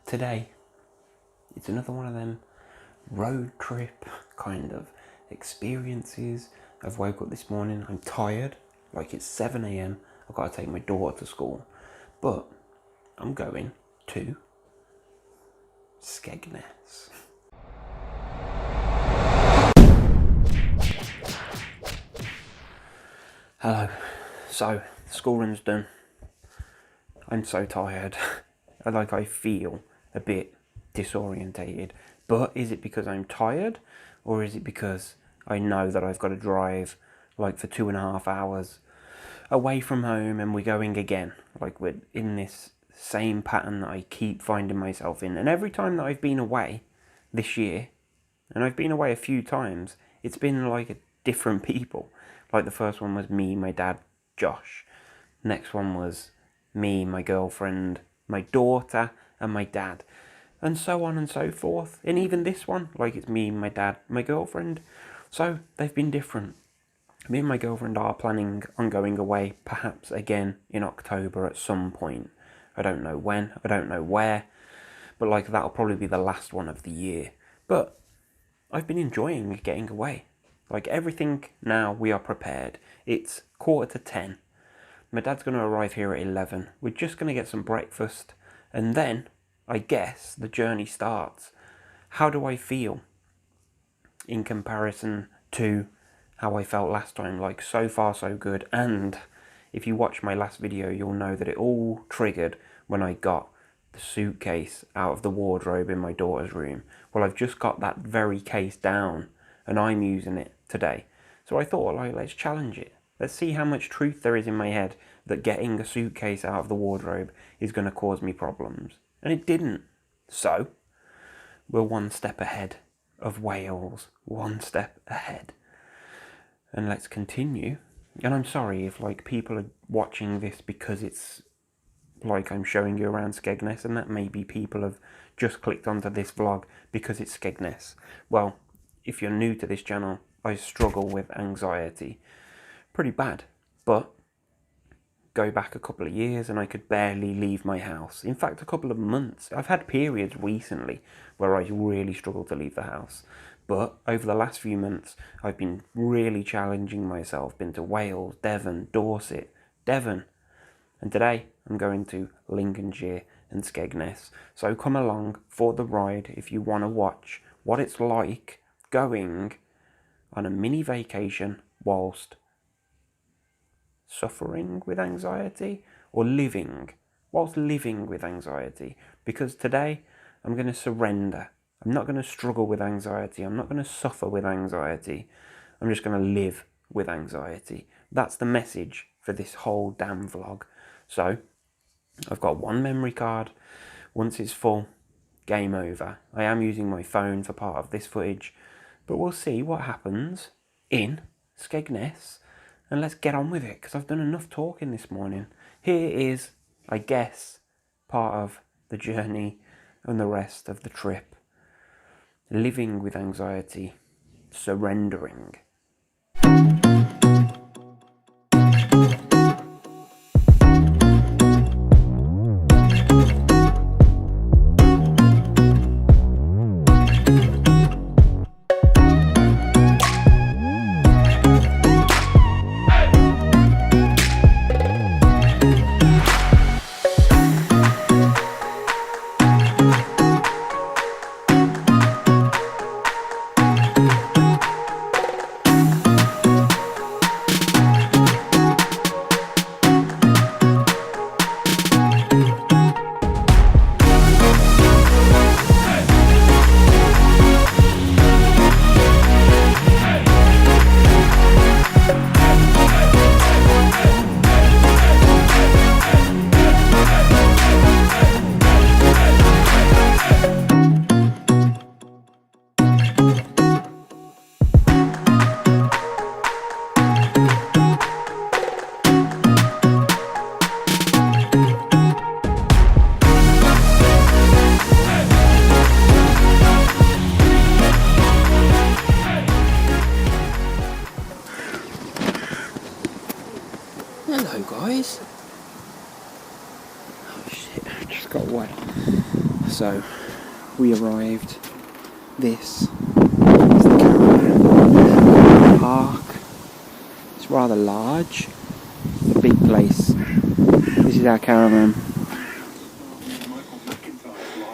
today it's another one of them road trip kind of experiences. I've woke up this morning, I'm tired, like it's 7 a.m. I've got to take my daughter to school, but I'm going to Skegness. Hello. So, school run's done. I'm so tired. I feel a bit disorientated. But is it because I'm tired? Or is it because I know that I've got to drive like for 2.5 hours away from home and we're going again? Like we're in this same pattern that I keep finding myself in. And every time that I've been away this year, and I've been away a few times, it's been like different people. Like the first one was me, my dad, Josh. Next one was me, my girlfriend, my daughter, and my dad. And so on and so forth. And even this one, like it's me, my dad, my girlfriend. So they've been different. Me and my girlfriend are planning on going away, perhaps again in October at some point. I don't know when, I don't know where. But like that'll probably be the last one of the year. But I've been enjoying getting away. Like everything now, we are prepared. It's 9:45. My dad's going to arrive here at 11. We're just going to get some breakfast. And then, I guess, the journey starts. How do I feel in comparison to how I felt last time? Like, so far so good. And if you watch my last video, you'll know that it all triggered when I got the suitcase out of the wardrobe in my daughter's room. Well, I've just got that very case down and I'm using it today. So I thought, like, let's challenge it. Let's see how much truth there is in my head that getting a suitcase out of the wardrobe is going to cause me problems. And it didn't. So, we're one step ahead of Wales. One step ahead. And let's continue. And I'm sorry if, like, people are watching this because it's like I'm showing you around Skegness, and that maybe people have just clicked onto this vlog because it's Skegness. Well, if you're new to this channel, I struggle with anxiety pretty bad, but go back a couple of years and I could barely leave my house. In fact, a couple of months. I've had periods recently where I really struggle to leave the house, but over the last few months I've been really challenging myself. Been to Wales, Devon, Dorset, Devon, and today I'm going to Lincolnshire and Skegness. So come along for the ride if you want to watch what it's like going on a mini vacation whilst suffering with anxiety, or living whilst living with anxiety. Because today I'm going to surrender. I'm not going to struggle with anxiety. I'm not going to suffer with anxiety. I'm just going to live with anxiety. That's the message for this whole damn vlog. So I've got one memory card. Once it's full, game over. I am using my phone for part of this footage, but we'll see what happens in Skegness, and let's get on with it, because I've done enough talking this morning. Here is, I guess, part of the journey and the rest of the trip. Living with anxiety, surrendering. So we arrived. This is the caravan park. It's rather large. It's a big place. This is our caravan.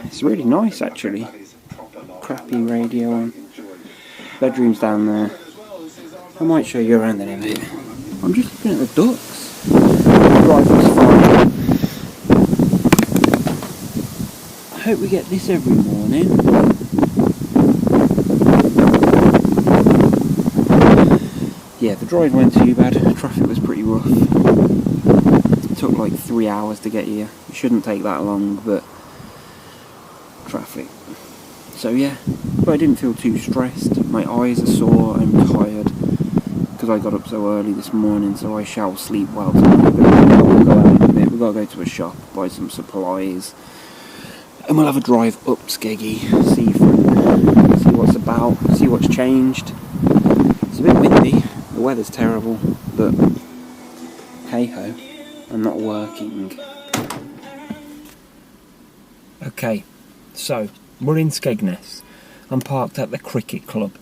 It's really nice actually. Crappy radio on. Bedroom's down there. I might show you around in a bit. I'm just looking at the ducks. The drive looks fine. I hope we get this every morning. Yeah, the drive went too bad. The traffic was pretty rough. It took like 3 hours to get here. It shouldn't take that long, but traffic. So yeah, but I didn't feel too stressed. My eyes are sore, I'm tired because I got up so early this morning, so I shall sleep well tonight. But we'll go out in a bit. We've got to go to a shop, buy some supplies, and we'll have a drive up Skeggy, see what's about, see what's changed. It's a bit windy, the weather's terrible, but hey ho, I'm not working. Okay, so we're in Skegness. I'm parked at the cricket club.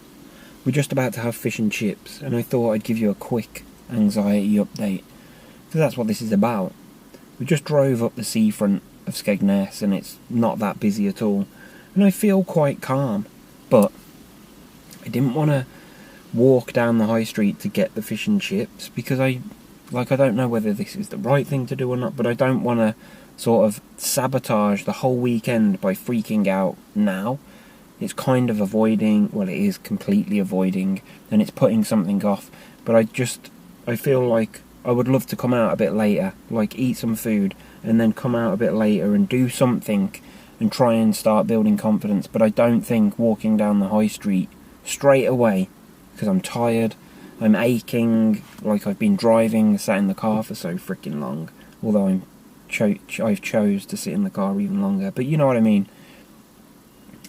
We're just about to have fish and chips, and I thought I'd give you a quick anxiety update, because that's what this is about. We just drove up the seafront of Skegness, and it's not that busy at all, and I feel quite calm, but I didn't want to walk down the high street to get the fish and chips, because I don't know whether this is the right thing to do or not, but I don't want to sort of sabotage the whole weekend by freaking out now. It's kind of avoiding, well, it is completely avoiding, and it's putting something off, but I feel like I would love to come out a bit later, like eat some food, and then come out a bit later and do something and try and start building confidence. But I don't think walking down the high street straight away, because I'm tired, I'm aching, like I've been driving, sat in the car for so freaking long, although I've chose to sit in the car even longer, but you know what I mean.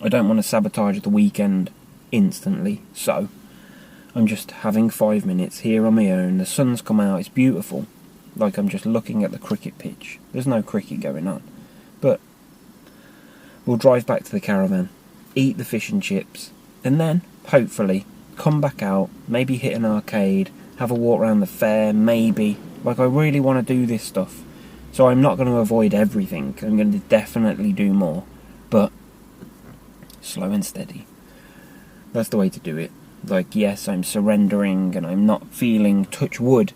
I don't want to sabotage the weekend instantly, so I'm just having 5 minutes here on my own. The sun's come out, it's beautiful, like I'm just looking at the cricket pitch. There's no cricket going on, but we'll drive back to the caravan, eat the fish and chips, and then hopefully come back out, maybe hit an arcade, have a walk around the fair, maybe. Like, I really want to do this stuff, so I'm not going to avoid everything. I'm going to definitely do more, but slow and steady. That's the way to do it. Like, yes, I'm surrendering and I'm not feeling, touch wood,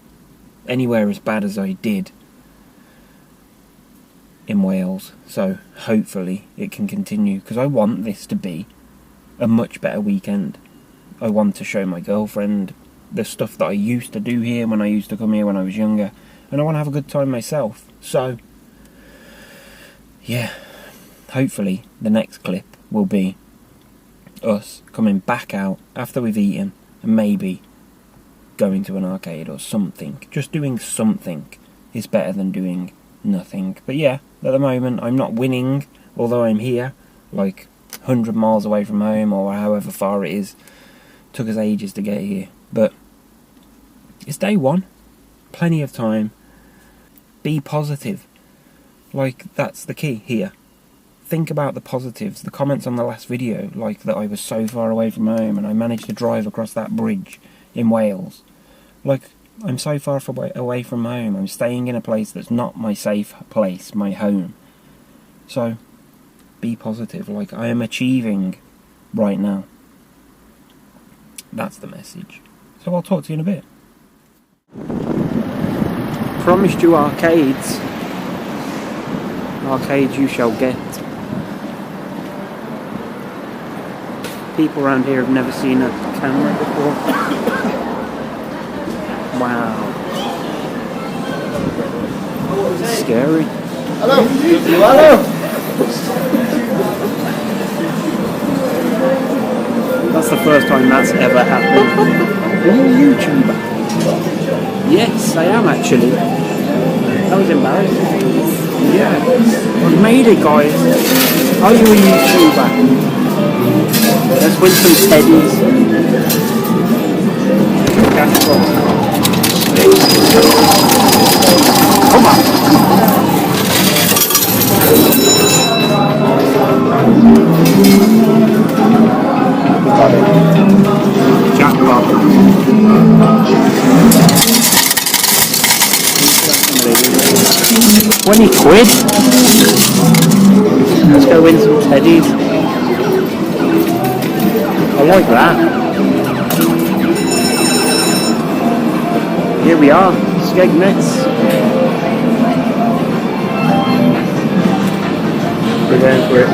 anywhere as bad as I did in Wales. So hopefully it can continue, because I want this to be a much better weekend. I want to show my girlfriend the stuff that I used to do here when I used to come here when I was younger, and I want to have a good time myself. So yeah, hopefully the next clip will be us coming back out after we've eaten and maybe going to an arcade or something. Just doing something is better than doing nothing. But yeah, at the moment I'm not winning, although I'm here, like 100 miles away from home, or however far it is. Took us ages to get here, but it's day one, plenty of time. Be positive, like that's the key here. Think about the positives. The comments on the last video, like that I was so far away from home and I managed to drive across that bridge in Wales. Like, I'm so far away from home, I'm staying in a place that's not my safe place, my home. So be positive, like I am achieving right now. That's the message. So I'll talk to you in a bit. Promised you arcades. Arcades you shall get. People around here have never seen a camera before. Wow. It's scary. Hello. Hello. That's the first time that's ever happened. Are you a YouTuber? Yes, I am actually. That was embarrassing. Yeah. I've made it, guys. Are you a YouTuber? Let's win some teddies. Come on. 20 quid? Let's go win some teddies. I like that. Here we are, Skegness. We're going for it.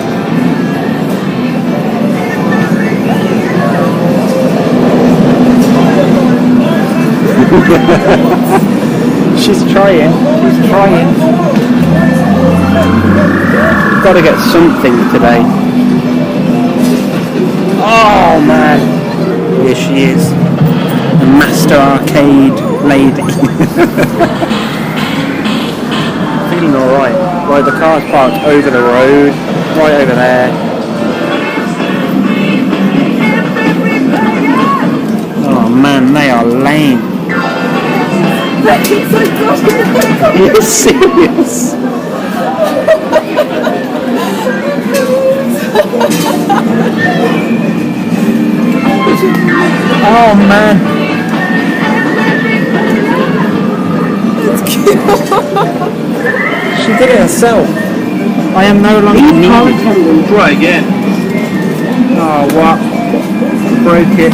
She's trying. Gotta get something today. Oh man. Here she is. The master arcade lady. Feeling alright. Right, the car's parked over the road. Right over there. Oh man, they are lame. You're serious? Oh man. She did it herself. I am no longer needed. Try again. Oh what? Broke it.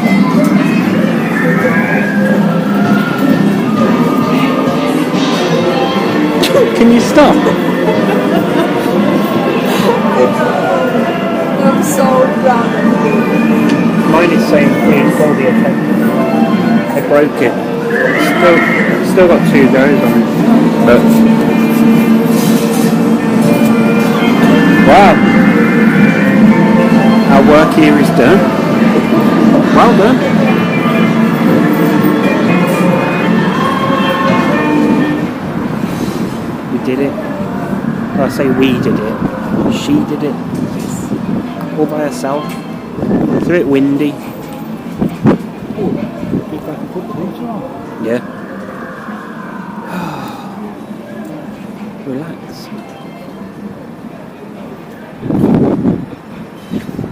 Can you stop? I'm so proud of you. Mine is saying please call the attention. I broke it. Still got 2 goes on it. But wow. Our work here is done. Well done. We did it. Well, I say we did it. She did it. All by herself. It's a bit windy. Yeah. Relax.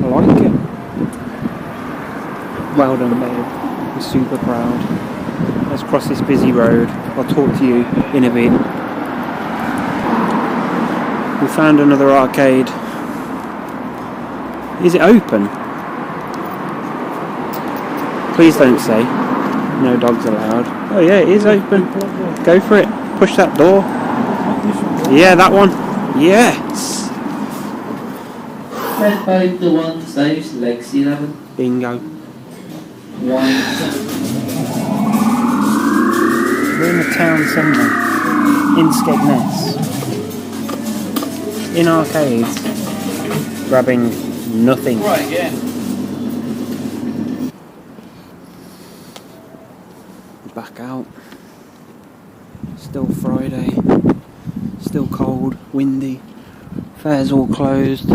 I like it. Well done, babe. We're super proud. Let's cross this busy road. I'll talk to you in a bit. We found another arcade. Is it open? Please don't say. No dogs allowed. Oh yeah, it is open. Go for it. Push that door. Yeah, that one. Yes. Press both the one to save legs 11. Bingo. 1. We're in the town centre. In Skegness. In arcades. Grabbing nothing. Try again. Back out. Still Friday. Still cold, windy. Fair's all closed.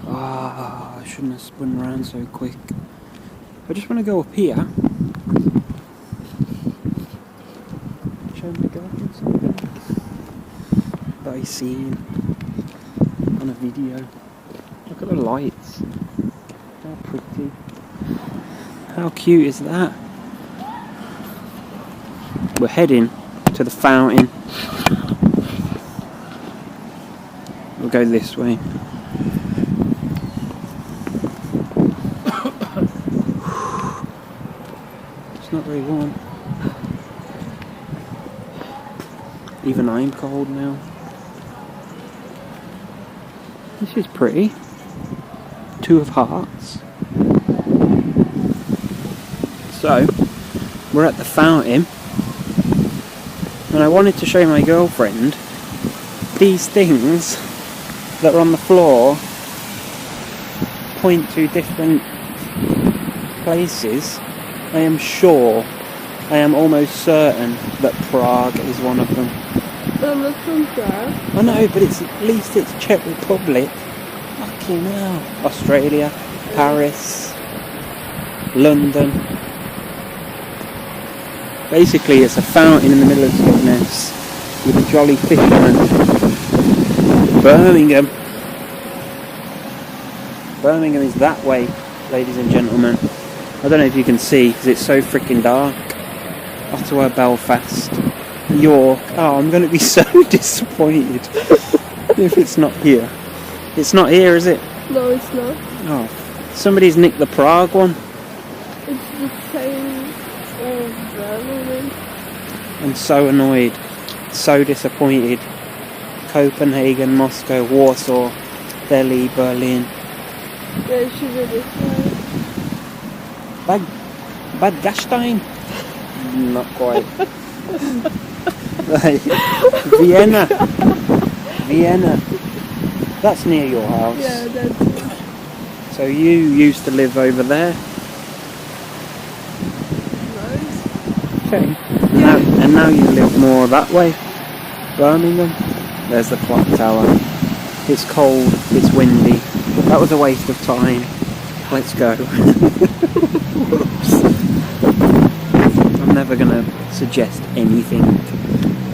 Ah, I shouldn't have spun around so quick. I just want to go up here. Show my garden something that I seen on a video. Look at the lights. How pretty. How cute is that? We're heading to the fountain. We'll go this way. It's not very warm. Even I'm cold now. This is pretty. 2 of hearts. So, we're at the fountain. And I wanted to show my girlfriend these things that are on the floor point to different places. I am sure, I am almost certain that Prague is one of them. Not from Prague. I know, but at least it's Czech Republic. Fucking hell. Australia, Paris, London. Basically, it's a fountain in the middle of Skegness with a jolly fisherman. Birmingham. Birmingham is that way, ladies and gentlemen. I don't know if you can see because it's so freaking dark. Ottawa, Belfast. York. Oh, I'm going to be so disappointed if it's not here. It's not here, is it? No, it's not. Oh, somebody's nicked the Prague one. It's the same Birmingham. I'm so annoyed. So disappointed. Copenhagen, Moscow, Warsaw, Delhi, Berlin. Where should it be? Bad Gastein? Not quite. Vienna. Vienna. That's near your house. Yeah, that's it. So you used to live over there? Nice. Okay. And now you live more that way? Birmingham? There's the clock tower. It's cold, it's windy. That was a waste of time. Let's go. I'm never going to suggest anything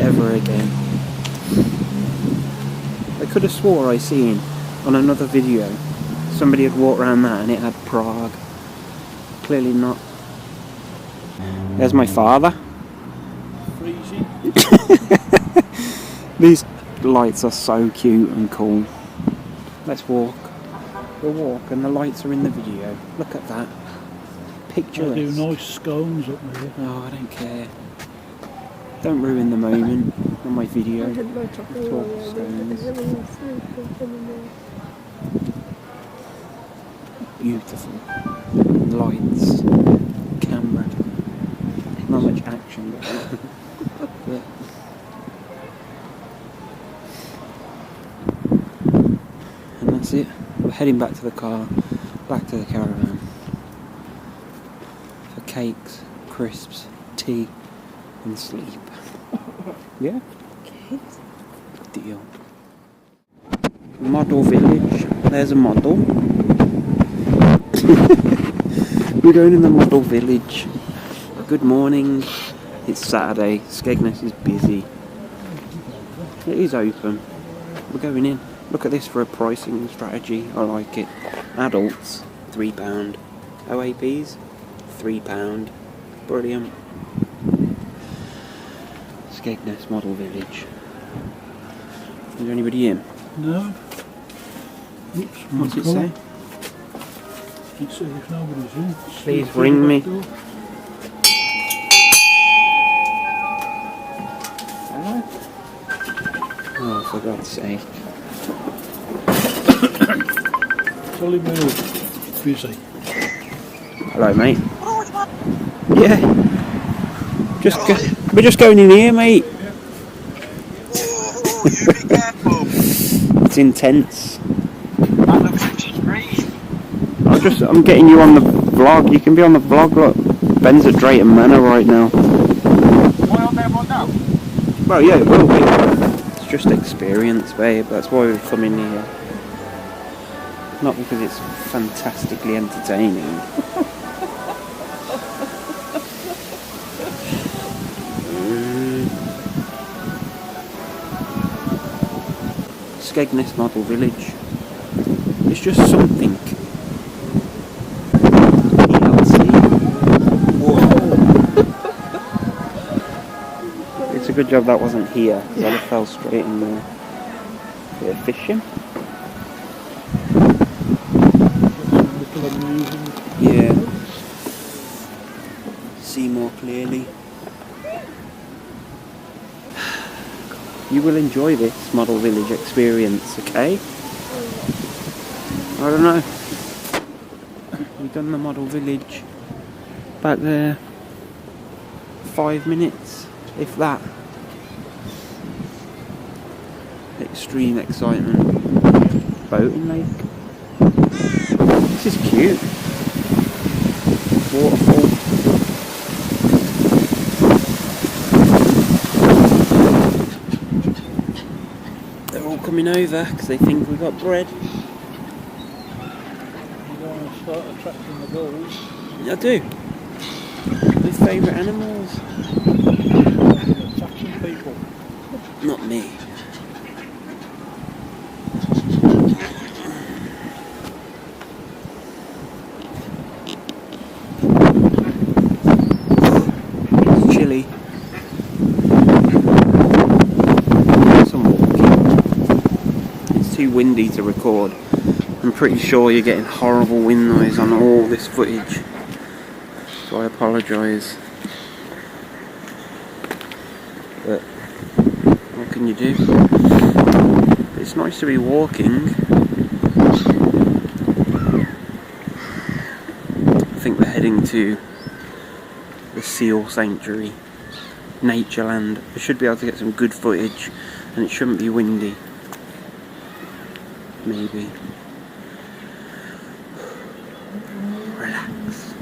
ever again. I could have swore I seen on another video somebody had walked around that and it had Prague. Clearly not. There's my father. Freezing. These lights are so cute and cool. Let's walk. We'll walk and the lights are in the video. Look at that. Picturesque. They do nice scones up there. Oh, I don't care. Don't ruin the moment on my video. I had my chocolate Talk already. stones. I haven't sleep anymore. Beautiful. Lights. Camera. Not much action. But and that's it. We're heading back to the car. Back to the caravan. For cakes, crisps, tea and sleep. Yeah? Okay. Deal. Model village. There's a model. We're going in the model village. Good morning. It's Saturday. Skegness is busy. It is open. We're going in. Look at this for a pricing strategy. I like it. Adults, £3. OAPs, £3. Brilliant. Skegness Model Village. Is there anybody in? No. Oops, What's it say? It says if nobody's in. Please ring me. Hello? Oh, for God's sake. Fully moved. Busy. Hello, mate. Yeah. We're just going in here, mate. You be careful. It's intense. That looks extreme. I'm getting you on the vlog. You can be on the vlog. Look, Ben's at Drayton Manor right now. Why on there one now? Well, yeah, it will be. It's just experience, babe. That's why we've come in here. Not because it's fantastically entertaining. Skegness Model Village. It's just something. It's a good job that wasn't here, because I'd have fell straight in there. Bit of fishing. Yeah. See more clearly. You will enjoy this Model Village experience, okay? I don't know. We've done the Model Village back there. 5 minutes, if that. Extreme excitement. Boating lake. This is cute. Waterfall. They're all coming over because they think we got bread. You don't want to start attracting the gulls. I do. My favourite animals. Attracting people. Not me. It's chilly. windy to record. I'm pretty sure you're getting horrible wind noise on all this footage, so I apologise. But what can you do? It's nice to be walking. I think we're heading to the seal sanctuary, Natureland. We should be able to get some good footage, and it shouldn't be windy. Maybe. Relax.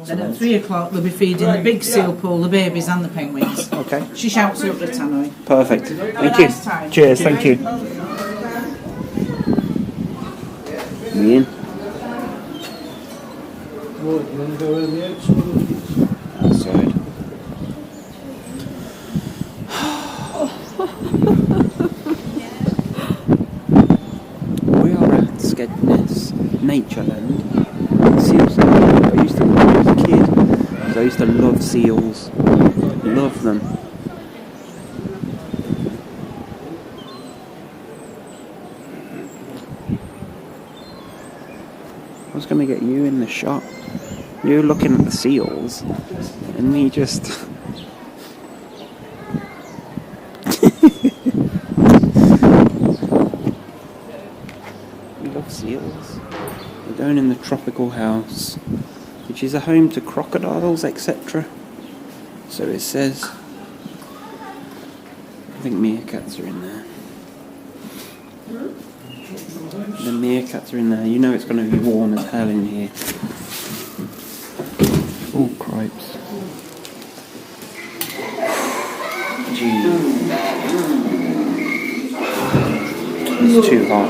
Then at 3 o'clock they'll be feeding the big seal pool, the babies and the penguins. Okay. She shouts you up the tannoy. Perfect. Have a Thank you. nice time. Cheers. Thank you. Me in. What, you want to go around the outside? Outside. We are at Skegness, Natureland. Seals. I used to love as a kid, because I used to love seals. Love them. I was going to get you in the shot. You looking at the seals, and me just... We love seals. We're going in the tropical house, which is a home to crocodiles, etc. So it says. I think meerkats are in there. The meerkats are in there. You know it's going to be warm as hell in here. Oh, cripes. Gee. It's too hot.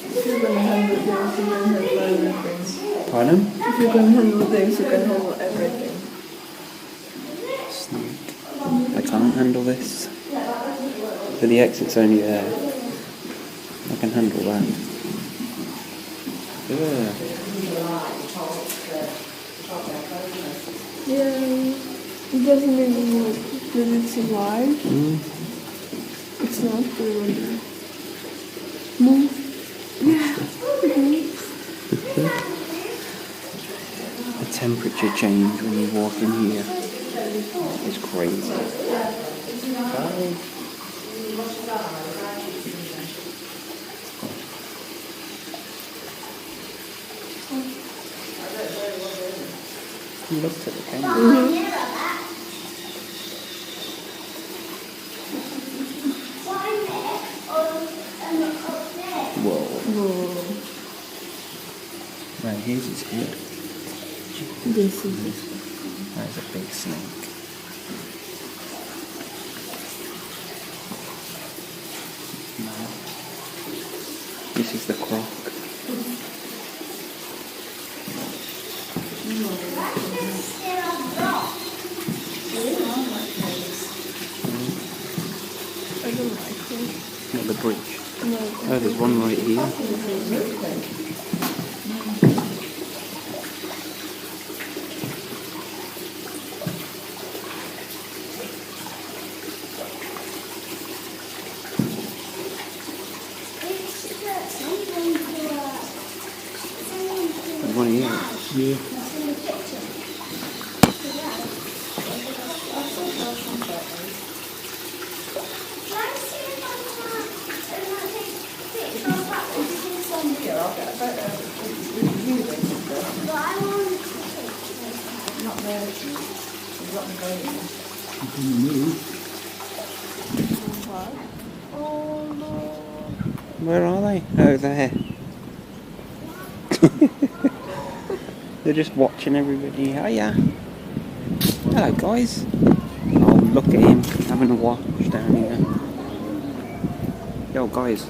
If you're going to handle things, you can handle everything. Pardon? If you can handle things, you can handle everything. Snake. I can't handle this. But the exit's only there. I can handle that. Yeah. Yeah, it doesn't even look that it's alive. It's not really. Move. Yeah. The temperature change when you walk in here is crazy. You looked at the camera. Whoa. Right, here's his head. This is this. There's a big snake. No. This is the croc. I don't like it. Not the bridge. No. Oh, there's one right here. There's one here. Yeah. Where are they? Oh, there. They're just watching everybody. Hiya. Hello, guys. Oh, look at him having a watch down here. Yo, guys.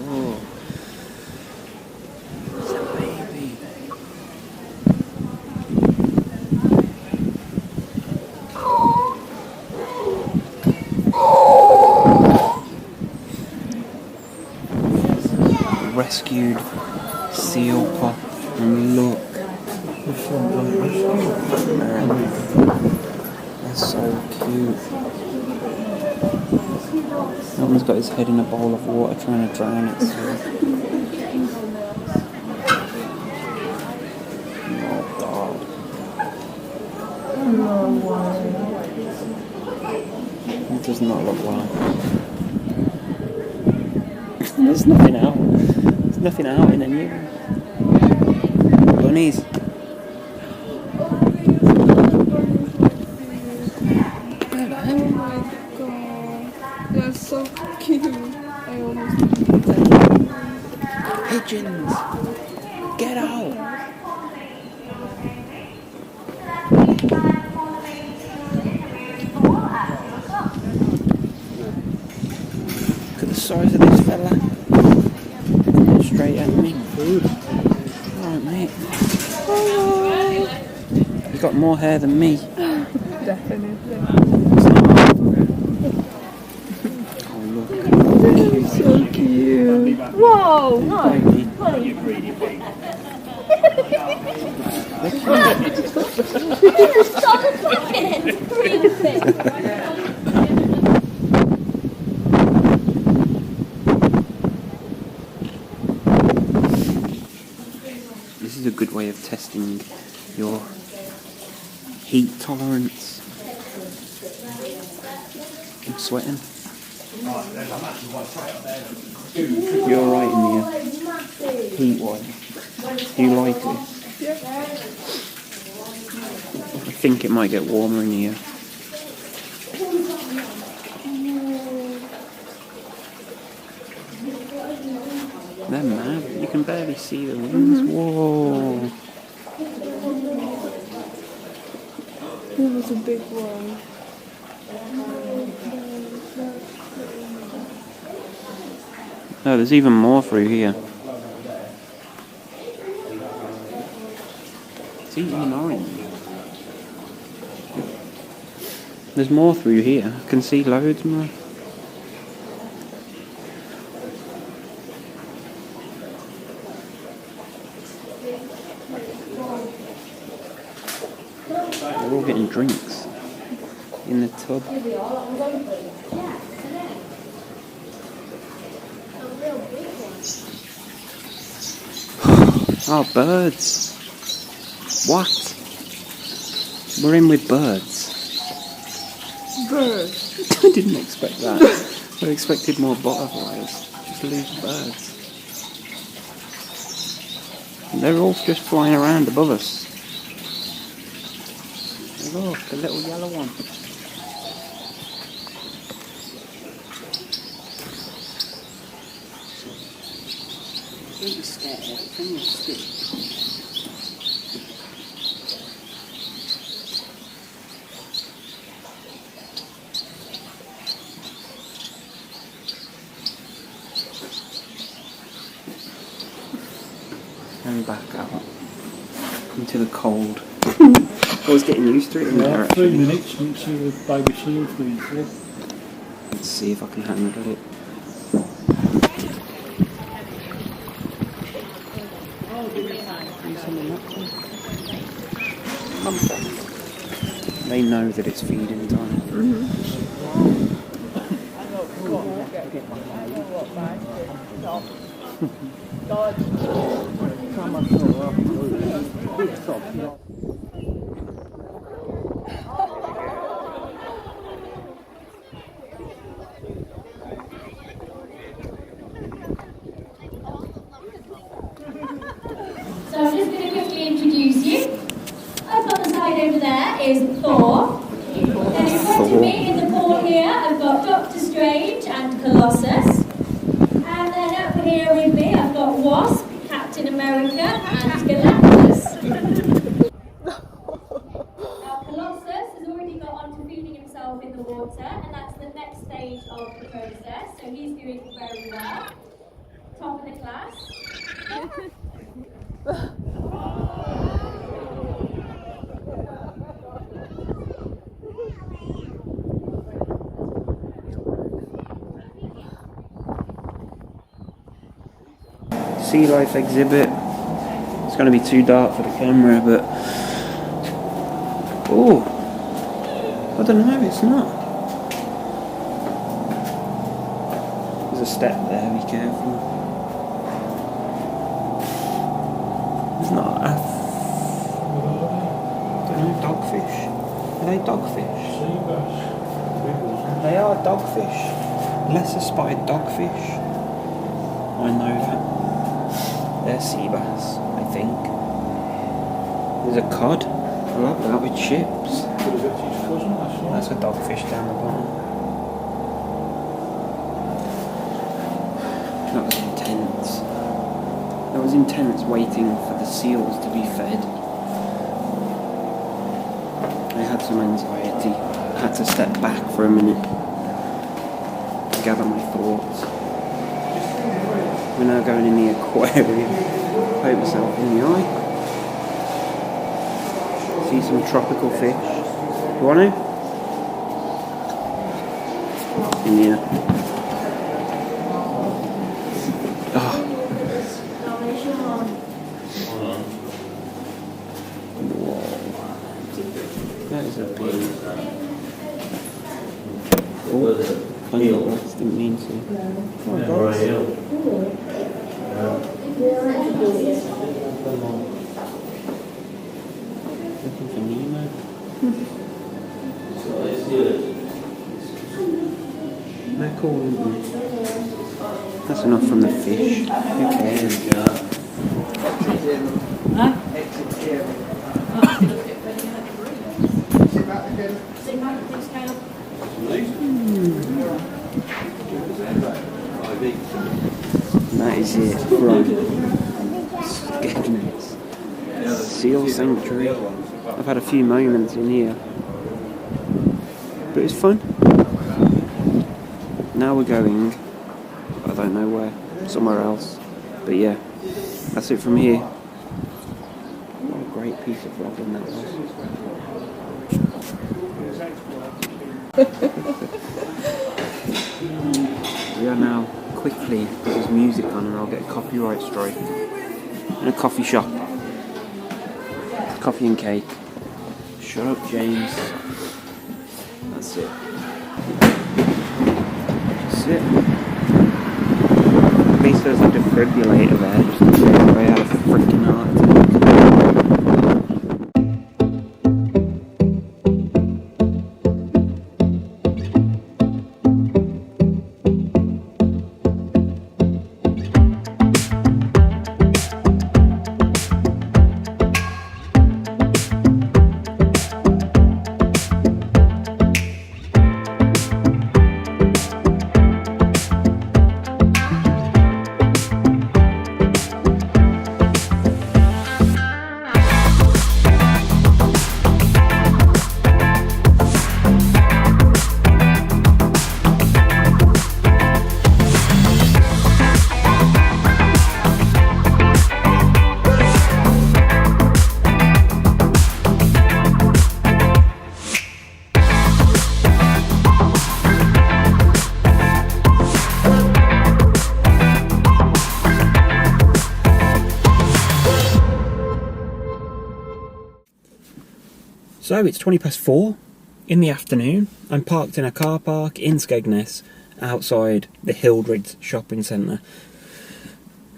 Oh. It's a baby. rescued seal pup, and look, man, that's so cute. That one's got his head in a bowl of water trying to drown itself. Oh God. It does not look well. There's nothing out. There's nothing out in any of them. Bunnies. Oh my god. They're so cute. I almost Pigeons. Get out. Look at the size of this fella. Looking straight at me. Alright, mate. You've got more hair than me. definitely. Oh, look. So cute. Whoa! No. Stop fucking breathing. This is a good way of testing your heat tolerance. I'm sweating. You're right in here. Heat wise. Do you like this? Yeah. I think it might get warmer in here. They're mad. You can barely see the wings. Whoa. It was a big one. Oh, there's even more through here. It's eating an orange. There's more through here. I can see loads more. They're all getting drinks in the tub. Oh, birds. What? We're in with birds. Birds. I didn't expect that. I expected more butterflies. Just loose birds. And they're all just flying around above us. Look, the little yellow one. Don't be scared. It's only a stick. And back out into the cold. I was getting used to it in there, Yeah, 3 actually. minutes into the baby seal freezer. Let's see if I can handle it. They know that it's feeding time. So I'm just going to quickly introduce you. Up on the side over there is Thor. Then in front of me in the pool here, I've got Doctor Strange and Colossus. And then up here with me, I've got Wasp, Captain America, and Galactus. Now Colossus has already got onto feeding himself in the water, and that's the next stage of the process. So he's doing very well. Top of the class. sea life exhibit. It's going to be too dark for the camera, but oh, I don't know, it's not. There's a step there, be careful. It's not a I don't know, dogfish. Are they dogfish? They are dogfish. Lesser spotted dogfish. I know that. They're sea bass, I think. There's a cod. I love that with chips. That's a dogfish down the bottom. That was intense. That was intense waiting for the seals to be fed. I had some anxiety. I had to step back for a minute to gather my thoughts. We're now going in the aquarium. Poke myself in the eye. See some tropical fish. You want to? In here. Oh. That is a big. Oh, I didn't mean to. Oh my God. Looking for Nemo. They're cool, aren't they? That's enough from the fish. Who cares? Huh? That is it from Skegness Seal Sanctuary. I've had a few moments in here, but it's fun. Now we're going, I don't know where, somewhere else. But yeah, that's it from here. What a great piece of vlogging that was. We are now quickly, because there's music on and I'll get a copyright strike, in a coffee shop. Coffee and cake. Shut up, James. That's it. That's it. At least there's a defibrillator there, just in case I had a freaking heart attack. So it's 4:20 in the afternoon. I'm parked in a car park in Skegness outside the Hildred's shopping centre.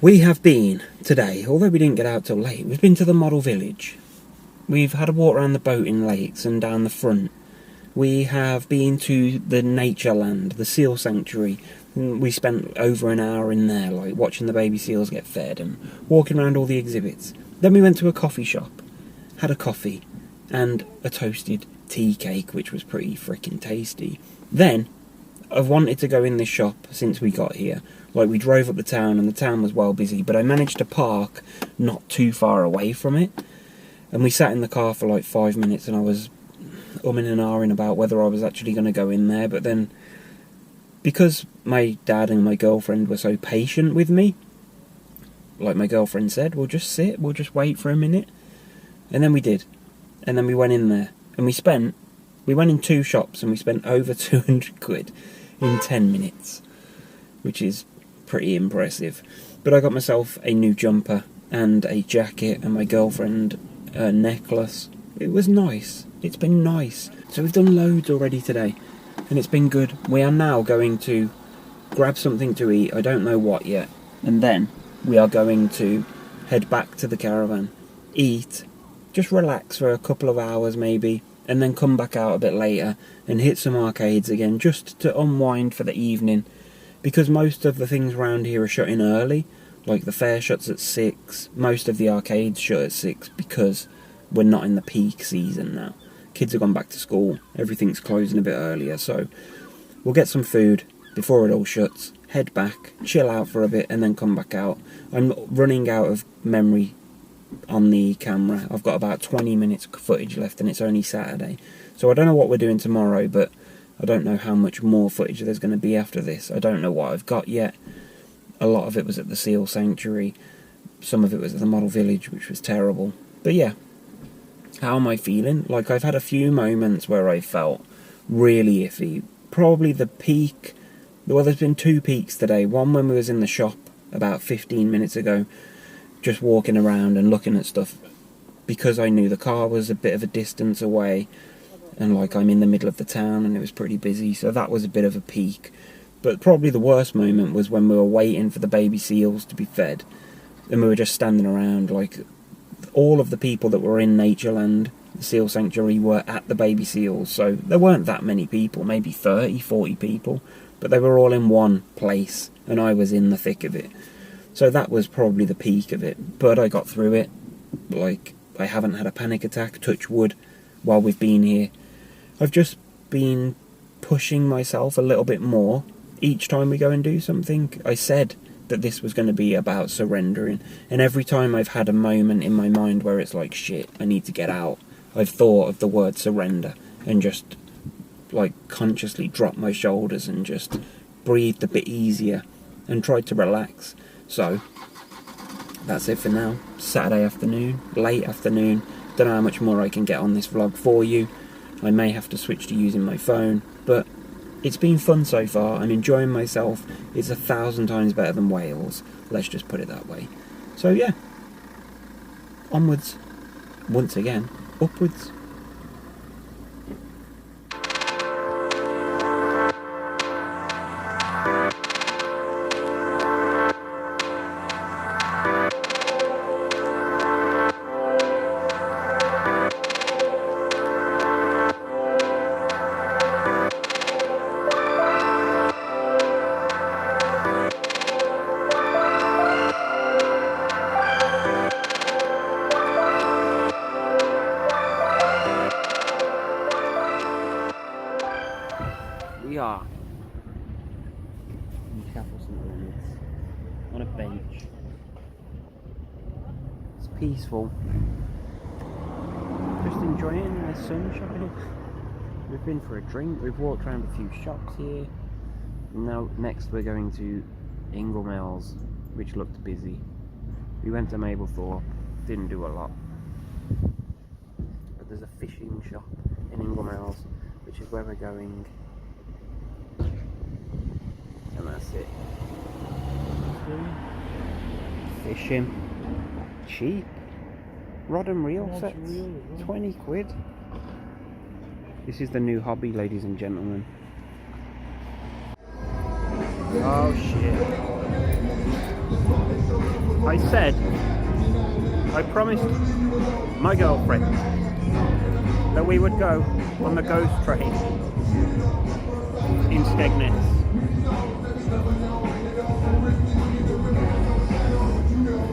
We have been today, although we didn't get out till late, we've been to the model village. We've had a walk around the boating lakes and down the front. We have been to the Natureland, the seal sanctuary. We spent over an hour in there, like watching the baby seals get fed and walking around all the exhibits. Then we went to a coffee shop, had a coffee and a toasted tea cake, which was pretty freaking tasty. Then I've wanted to go in this shop since we got here. Like, we drove up the town and the town was well busy, but I managed to park not too far away from it. And we sat in the car for like 5 minutes and I was umming and ahhing about whether I was actually going to go in there. But then, because my dad and my girlfriend were so patient with me, like my girlfriend said, we'll just sit, we'll just wait for a minute. And then we did. And then we went in there and we went in 2 shops and we spent over 200 quid in 10 minutes, which is pretty impressive. But I got myself a new jumper and a jacket and my girlfriend a necklace. It was nice. It's been nice. So we've done loads already today, and it's been good. We are now going to grab something to eat. I don't know what yet. And then we are going to head back to the caravan, eat, just relax for a couple of hours maybe, and then come back out a bit later and hit some arcades again, just to unwind for the evening, because most of the things around here are shutting early. Like the fair shuts at 6, most of the arcades shut at 6 because we're not in the peak season now. Kids have gone back to school, everything's closing a bit earlier, so we'll get some food before it all shuts, head back, chill out for a bit, and then come back out. I'm running out of memory on the camera. I've got about 20 minutes of footage left, and it's only Saturday. So I don't know what we're doing tomorrow, but I don't know how much more footage there's going to be after this. I don't know what I've got yet. A lot of it was at the Seal Sanctuary. Some of it was at the Model Village, which was terrible. But yeah, how am I feeling? Like, I've had a few moments where I felt really iffy. Probably the peak... Well, there's been 2 peaks today. One when we was in the shop about 15 minutes ago, just walking around and looking at stuff, because I knew the car was a bit of a distance away, and like I'm in the middle of the town and it was pretty busy, so that was a bit of a peak. But probably the worst moment was when we were waiting for the baby seals to be fed, and we were just standing around. Like, all of the people that were in Natureland, the Seal Sanctuary, were at the baby seals, so there weren't that many people, maybe 30, 40 people, but they were all in one place, and I was in the thick of it. So that was probably the peak of it, but I got through it. Like, I haven't had a panic attack, touch wood, while we've been here. I've just been pushing myself a little bit more each time we go and do something. I said that this was going to be about surrendering, and every time I've had a moment in my mind where it's like, shit, I need to get out, I've thought of the word surrender, and just, like, consciously dropped my shoulders and just breathed a bit easier, and tried to relax. So, that's it for now. Saturday afternoon, late afternoon. Don't know how much more I can get on this vlog for you. I may have to switch to using my phone, but it's been fun so far. I'm enjoying myself. It's 1,000 times better than Wales. Let's just put it that way. So yeah, onwards. Once again, upwards. We are in Chapel St. Leonards on a bench. It's peaceful. Just enjoying the sun shining. We've been for a drink, we've walked around a few shops here. Now next we're going to Ingoldmells, which looked busy. We went to Mablethorpe, didn't do a lot. But there's a fishing shop in Ingoldmells, which is where we're going. And that's it. Fishing. Cheap. Rod and reel sets. 20 quid. This is the new hobby, ladies and gentlemen. Oh shit. I promised my girlfriend that we would go on the ghost train in Skegness.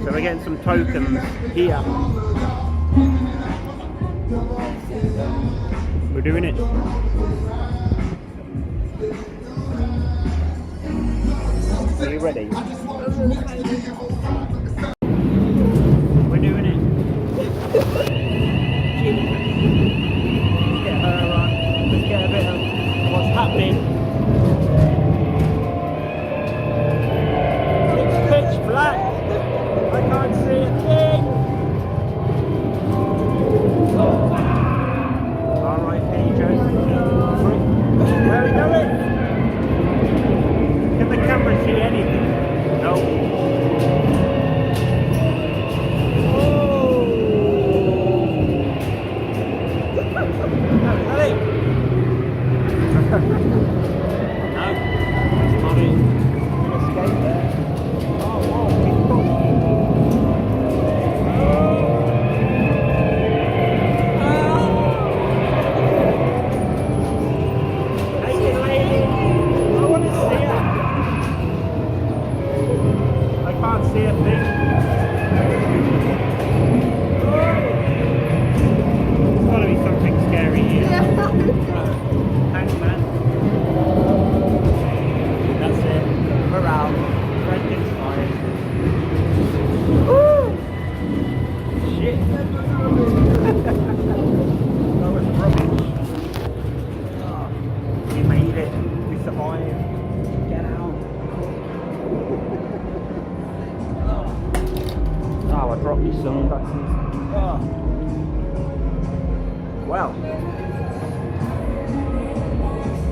So we're getting some tokens here. We're doing it. Are you ready? We're doing it. Let's get her on. Let's get a bit of what's happening. It's pitch black. I can't see a thing. Alright, Pedro. Where are we going? Can the camera see anything? No. that's not it. An escape there. Oh, hey, lady. I want to see her. I can't see a thing. There's got to be something scary here. Thanks, man. That's it. We're out. Friend inspired. Woo! Shit. That was rubbish. Oh, we made it. We survived. Get out. Oh, I dropped my sunglasses. Oh. Well.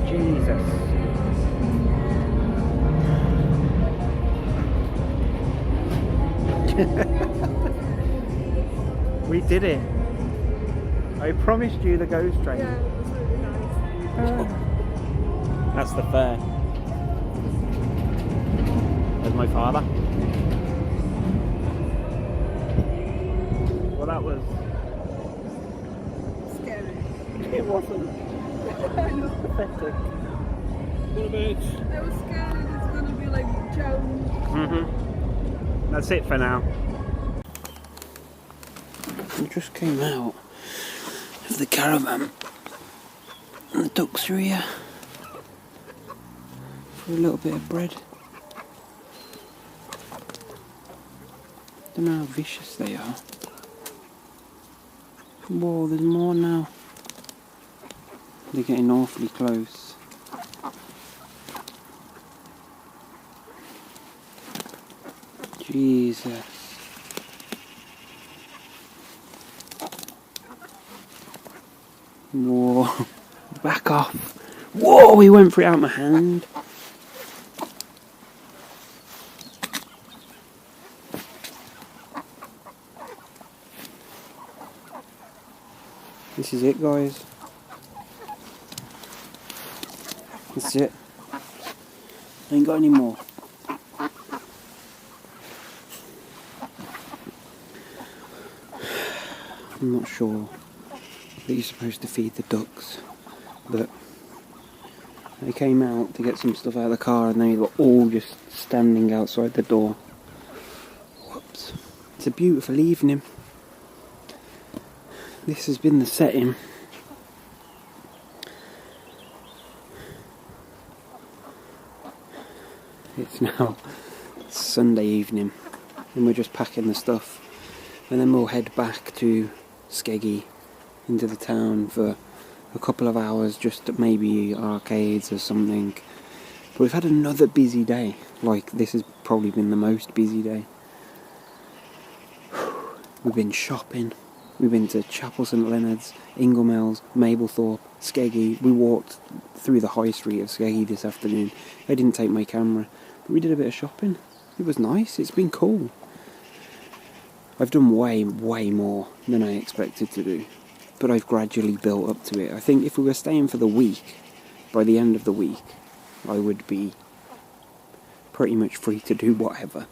Jesus. We did it. I promised you the ghost train. Yeah, it was really nice. That's the fair. There's my father. Well, that was... Scary. It wasn't. It was pathetic. Little bit. I was scared it's gonna be like Jones. That's it for now. We just came out of the caravan and the ducks are here for a little bit of bread. Don't know how vicious they are. Whoa, there's more now. They're getting awfully close. Jesus. Whoa. Back off. Whoa, he went for it out of my hand. This is it, guys. That's it. Ain't got any more. I'm not sure that you're supposed to feed the ducks, but they came out to get some stuff out of the car and they were all just standing outside the door. Whoops. It's a beautiful evening. This has been the setting. It's now Sunday evening and we're just packing the stuff and then we'll head back to Skegness into the town for a couple of hours, just at maybe arcades or something. But we've had another busy day. Like, this has probably been the most busy day. We've been shopping. We've been to Chapel St Leonards, Ingoldmells, Mablethorpe, Skegness. We walked through the high street of Skegness this afternoon. I didn't take my camera, but we did a bit of shopping. It was nice. It's been cool. I've done way more than I expected to do, but I've gradually built up to it. I think if we were staying for the week, by the end of the week, I would be pretty much free to do whatever.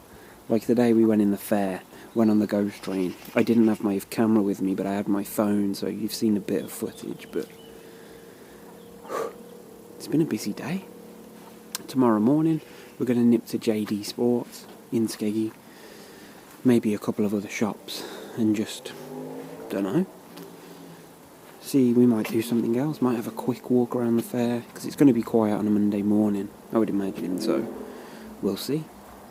Like the day we went in the fair, went on the ghost train. I didn't have my camera with me, but I had my phone, so you've seen a bit of footage, but it's been a busy day. Tomorrow morning, we're going to nip to JD Sports in Skegness. Maybe a couple of other shops and just, don't know, see, we might do something else, might have a quick walk around the fair, because it's going to be quiet on a Monday morning, I would imagine, so we'll see.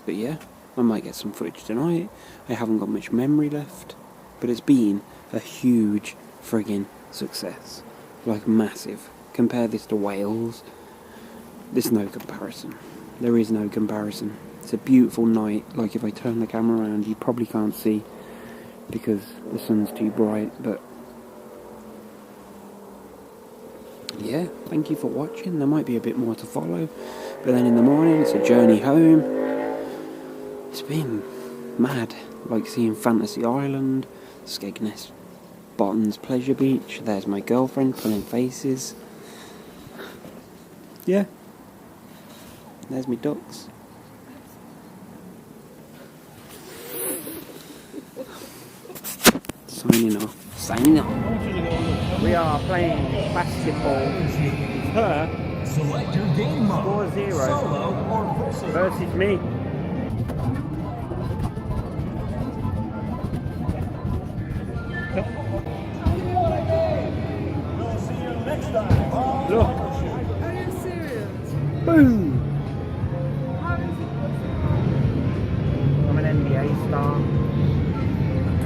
But yeah, I might get some footage tonight. I haven't got much memory left, but it's been a huge friggin' success, like massive. Compare this to Wales, there's no comparison. There is no comparison. It's a beautiful night. Like, if I turn the camera around, you probably can't see because the sun's too bright, but yeah, thank you for watching. There might be a bit more to follow, but then in the morning it's a journey home. It's been mad, like seeing Fantasy Island, Skegness, Botton's Pleasure Beach. There's my girlfriend pulling faces. Yeah. There's me ducks. Signing off. Signing off. We are playing basketball. Her Select your game mode. 4-0 Solo or versus. versus me. We'll see you next time. Look. Are you serious? Boom. How is it I'm an NBA star.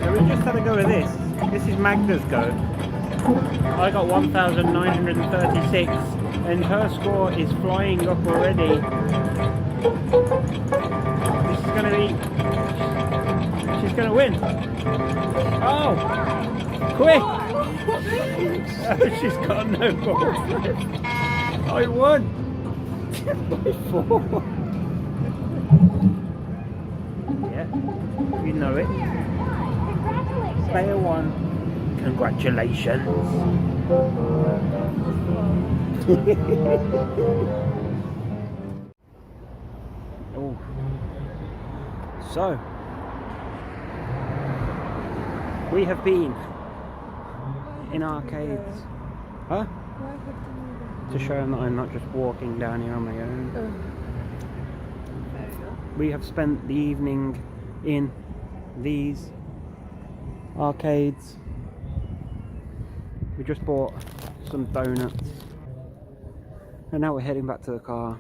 So we just had a go at this. This is Magda's go. I got 1,936 and her score is flying up already. This is gonna be... She's gonna win. Oh! Quick! She's got no balls left. I won! By 4. Yeah, you know it. Player 1. Congratulations. Oh. So, we have been in arcades. Huh? To show them that I'm not just walking down here on my own. We have spent the evening in these arcades. We just bought some donuts and now we're heading back to the car,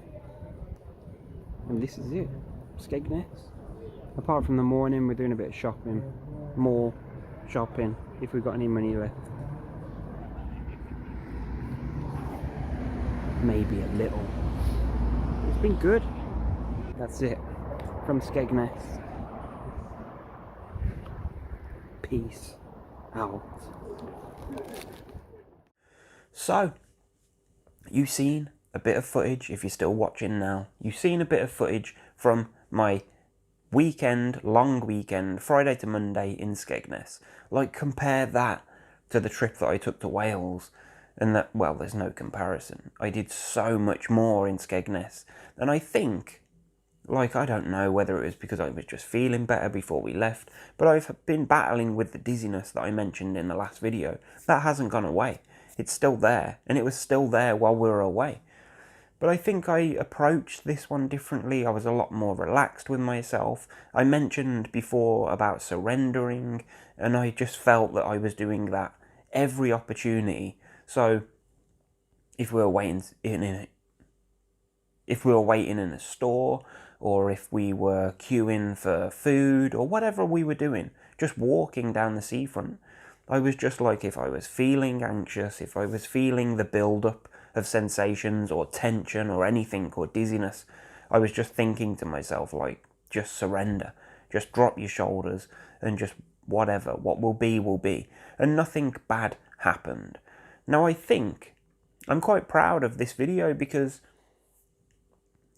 and this is it. Skegness. Apart from the morning, we're doing a bit of shopping, more shopping if we've got any money left, maybe a little. It's been good. That's it from Skegness. Peace out. So, you've seen a bit of footage, if you're still watching now, you've seen a bit of footage from my weekend, long weekend, Friday to Monday in Skegness. Like, compare that to the trip that I took to Wales, and that, well, there's no comparison. I did so much more in Skegness, and I think, like, I don't know whether it was because I was just feeling better before we left, but I've been battling with the dizziness that I mentioned in the last video. That hasn't gone away. It's still there, and it was still there while we were away. But I think I approached this one differently. I was a lot more relaxed with myself. I mentioned before about surrendering, and I just felt that I was doing that every opportunity. So if we were waiting in a store, or if we were queuing for food, or whatever we were doing, just walking down the seafront, I was just like, if I was feeling anxious, if I was feeling the build-up of sensations or tension or anything or dizziness, I was just thinking to myself, like, just surrender, just drop your shoulders and just whatever, what will be will be. And nothing bad happened. Now I think I'm quite proud of this video because,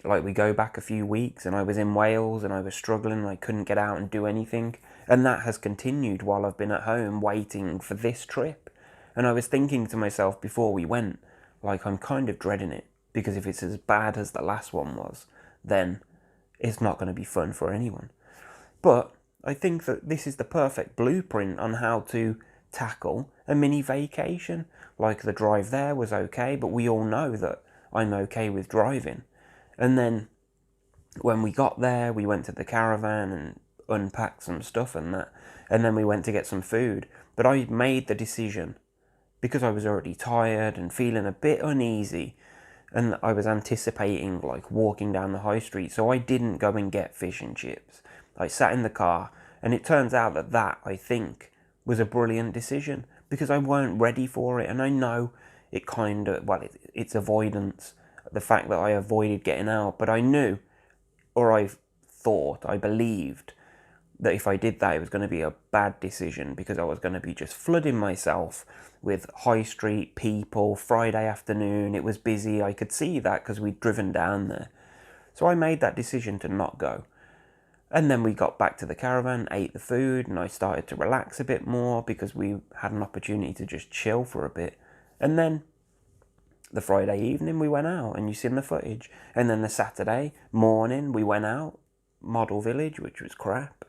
like, we go back a few weeks and I was in Wales and I was struggling and I couldn't get out and do anything. And that has continued while I've been at home waiting for this trip. And I was thinking to myself before we went, like, I'm kind of dreading it, because if it's as bad as the last one was, then it's not going to be fun for anyone. But I think that this is the perfect blueprint on how to tackle a mini vacation. Like, the drive there was okay, but we all know that I'm okay with driving. And then when we got there, we went to the caravan and unpacked some stuff and that, and then we went to get some food. But I made the decision, because I was already tired and feeling a bit uneasy, and I was anticipating, like, walking down the high street, so I didn't go and get fish and chips. I sat in the car, and it turns out that I think was a brilliant decision, because I weren't ready for it. And I know it kind of, well, it's avoidance, the fact that I avoided getting out, but I knew, or I thought, I believed that if I did that, it was going to be a bad decision, because I was going to be just flooding myself with high street people. Friday afternoon, it was busy. I could see that because we'd driven down there. So I made that decision to not go. And then we got back to the caravan, ate the food, and I started to relax a bit more because we had an opportunity to just chill for a bit. And then the Friday evening we went out, and you seen the footage. And then the Saturday morning we went out, Model Village, which was crap,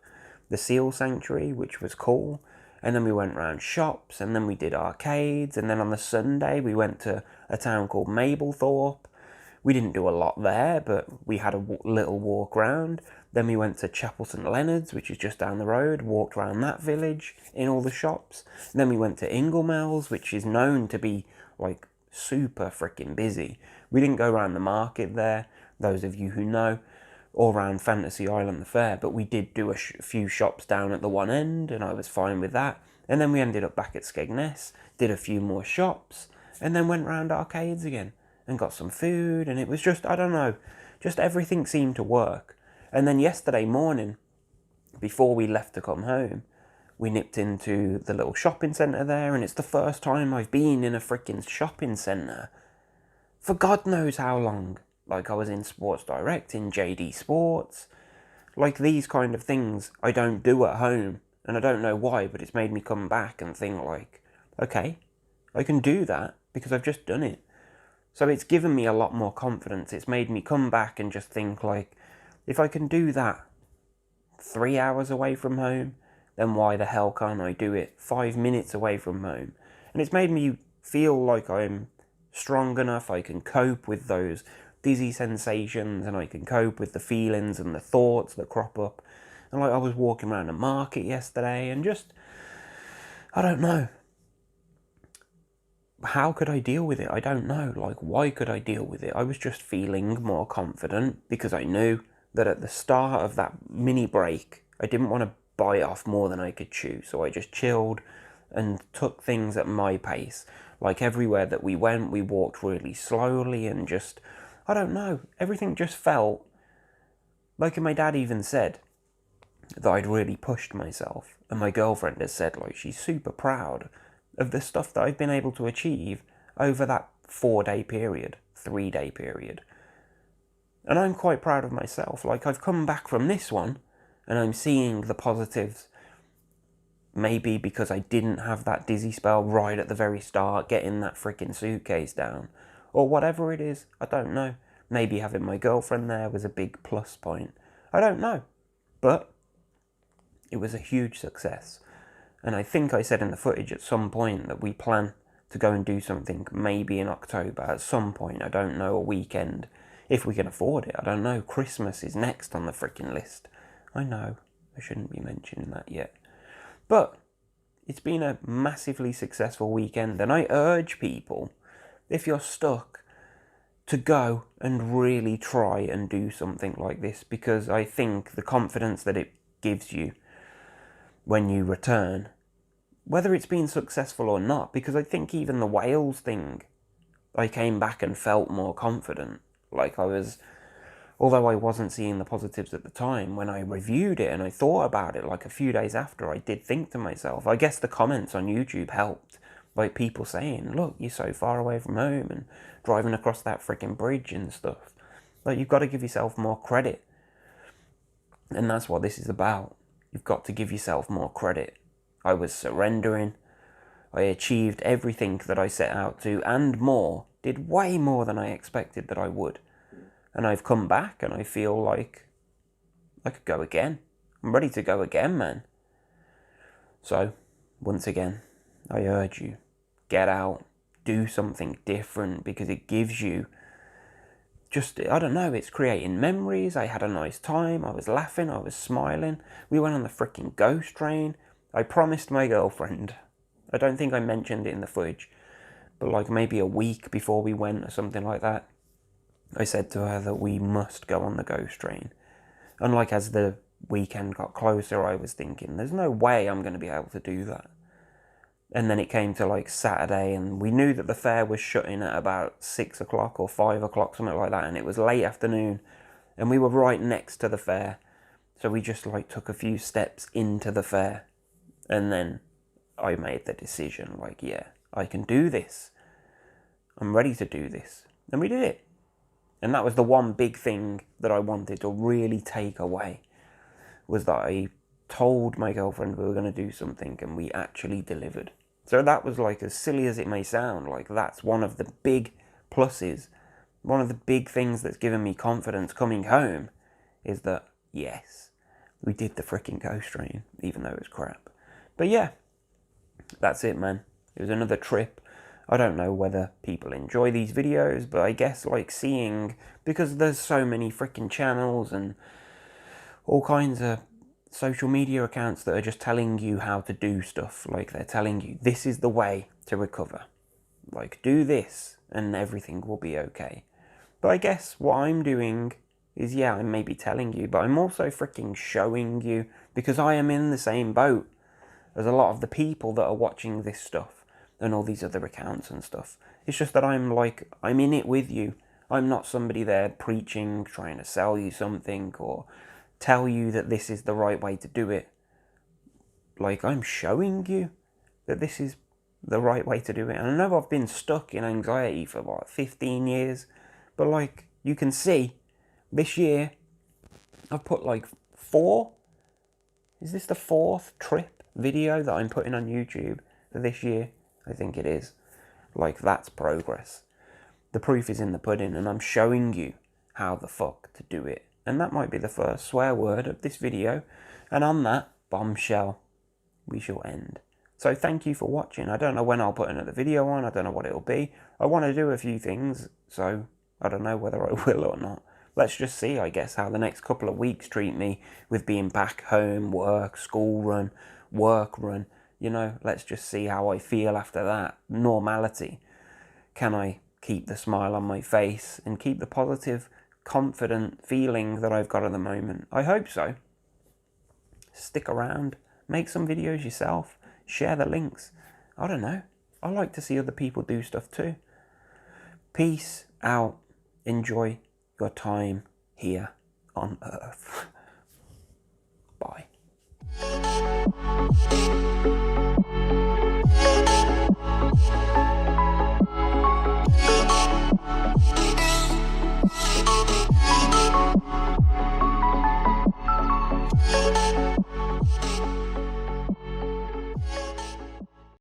the Seal Sanctuary, which was cool, and then we went round shops, and then we did arcades, and then on the Sunday we went to a town called Mablethorpe. We didn't do a lot there, but we had a little walk round. Then we went to Chapel St Leonards, which is just down the road, walked around that village in all the shops. And then we went to Ingoldmells, which is known to be like super freaking busy. We didn't go around the market there, those of you who know, or around Fantasy Island the Fair, but we did do a few shops down at the one end, and I was fine with that. And then we ended up back at Skegness, did a few more shops, and then went round arcades again and got some food, and it was just, I don't know, just everything seemed to work. And then yesterday morning, before we left to come home, we nipped into the little shopping centre there, and it's the first time I've been in a freaking shopping centre for God knows how long. Like, I was in Sports Direct, in JD Sports. Like, these kind of things I don't do at home, and I don't know why, but it's made me come back and think like, okay, I can do that because I've just done it. So it's given me a lot more confidence. It's made me come back and just think like, if I can do that 3 hours away from home, then why the hell can't I do it 5 minutes away from home? And it's made me feel like I'm strong enough, I can cope with those dizzy sensations, and I can cope with the feelings and the thoughts that crop up. And like, I was walking around a market yesterday and just, I don't know. How could I deal with it? I don't know. Like, why could I deal with it? I was just feeling more confident because I knew that at the start of that mini break, I didn't want to bite off more than I could chew. So I just chilled and took things at my pace. Like, everywhere that we went, we walked really slowly and just, I don't know, everything just felt like, my dad even said that I'd really pushed myself. And my girlfriend has said, like, she's super proud of the stuff that I've been able to achieve over that 4-day period, 3-day period. And I'm quite proud of myself. Like, I've come back from this one and I'm seeing the positives. Maybe because I didn't have that dizzy spell right at the very start, getting that freaking suitcase down. Or whatever it is, I don't know. Maybe having my girlfriend there was a big plus point. I don't know. But it was a huge success. And I think I said in the footage at some point that we plan to go and do something maybe in October at some point. I don't know, a weekend. If we can afford it, I don't know. Christmas is next on the freaking list. I know, I shouldn't be mentioning that yet. But it's been a massively successful weekend, and I urge people, if you're stuck, to go and really try and do something like this, because I think the confidence that it gives you when you return, whether it's been successful or not, because I think even the Wales thing, I came back and felt more confident. Like, I was, although I wasn't seeing the positives at the time, when I reviewed it and I thought about it like a few days after, I did think to myself, I guess the comments on YouTube helped, like people saying, look, you're so far away from home and driving across that freaking bridge and stuff. Like, you've got to give yourself more credit. And that's what this is about. You've got to give yourself more credit. I was surrendering. I achieved everything that I set out to and more. Did way more than I expected that I would. And I've come back and I feel like I could go again. I'm ready to go again, man. So, once again, I urge you, get out, do something different, because it gives you just, I don't know, it's creating memories. I had a nice time. I was laughing. I was smiling. We went on the freaking ghost train. I promised my girlfriend, I don't think I mentioned it in the footage, but like maybe a week before we went or something like that, I said to her that we must go on the ghost train. And like, as the weekend got closer, I was thinking, there's no way I'm going to be able to do that. And then it came to like Saturday, and we knew that the fair was shutting at about 6 o'clock or 5 o'clock, something like that. And it was late afternoon, and we were right next to the fair. So we just like took a few steps into the fair. And then I made the decision, like, yeah, I can do this. I'm ready to do this. And we did it. And that was the one big thing that I wanted to really take away, was that I told my girlfriend we were going to do something, and we actually delivered. So that was like, as silly as it may sound, like that's one of the big pluses, one of the big things that's given me confidence coming home is that, yes, we did the freaking ghost train, even though it was crap. But yeah, that's it, man. It was another trip. I don't know whether people enjoy these videos, but I guess like seeing, because there's so many freaking channels and all kinds of social media accounts that are just telling you how to do stuff. Like they're telling you, this is the way to recover. Like, do this and everything will be okay. But I guess what I'm doing is, yeah, I'm maybe telling you, but I'm also freaking showing you, because I am in the same boat as a lot of the people that are watching this stuff and all these other accounts and stuff. It's just that I'm in it with you. I'm not somebody there preaching, trying to sell you something or tell you that this is the right way to do it. Like, I'm showing you that this is the right way to do it. And I know I've been stuck in anxiety for, 15 years? But, like, you can see, this year, I've put, 4? Is this the 4th trip video that I'm putting on YouTube for this year? I think it is. Like, that's progress. The proof is in the pudding, and I'm showing you how the fuck to do it. And that might be the first swear word of this video. And on that bombshell, we shall end. So thank you for watching. I don't know when I'll put another video on. I don't know what it'll be. I want to do a few things, so I don't know whether I will or not. Let's just see, I guess, how the next couple of weeks treat me with being back home, work, school run, work run. You know, let's just see how I feel after that. Normality. Can I keep the smile on my face and keep the positive, confident feeling that I've got at the moment? I hope so. Stick around. Make some videos yourself. Share the links. I don't know. I like to see other people do stuff too. Peace out. Enjoy your time here on Earth. Bye.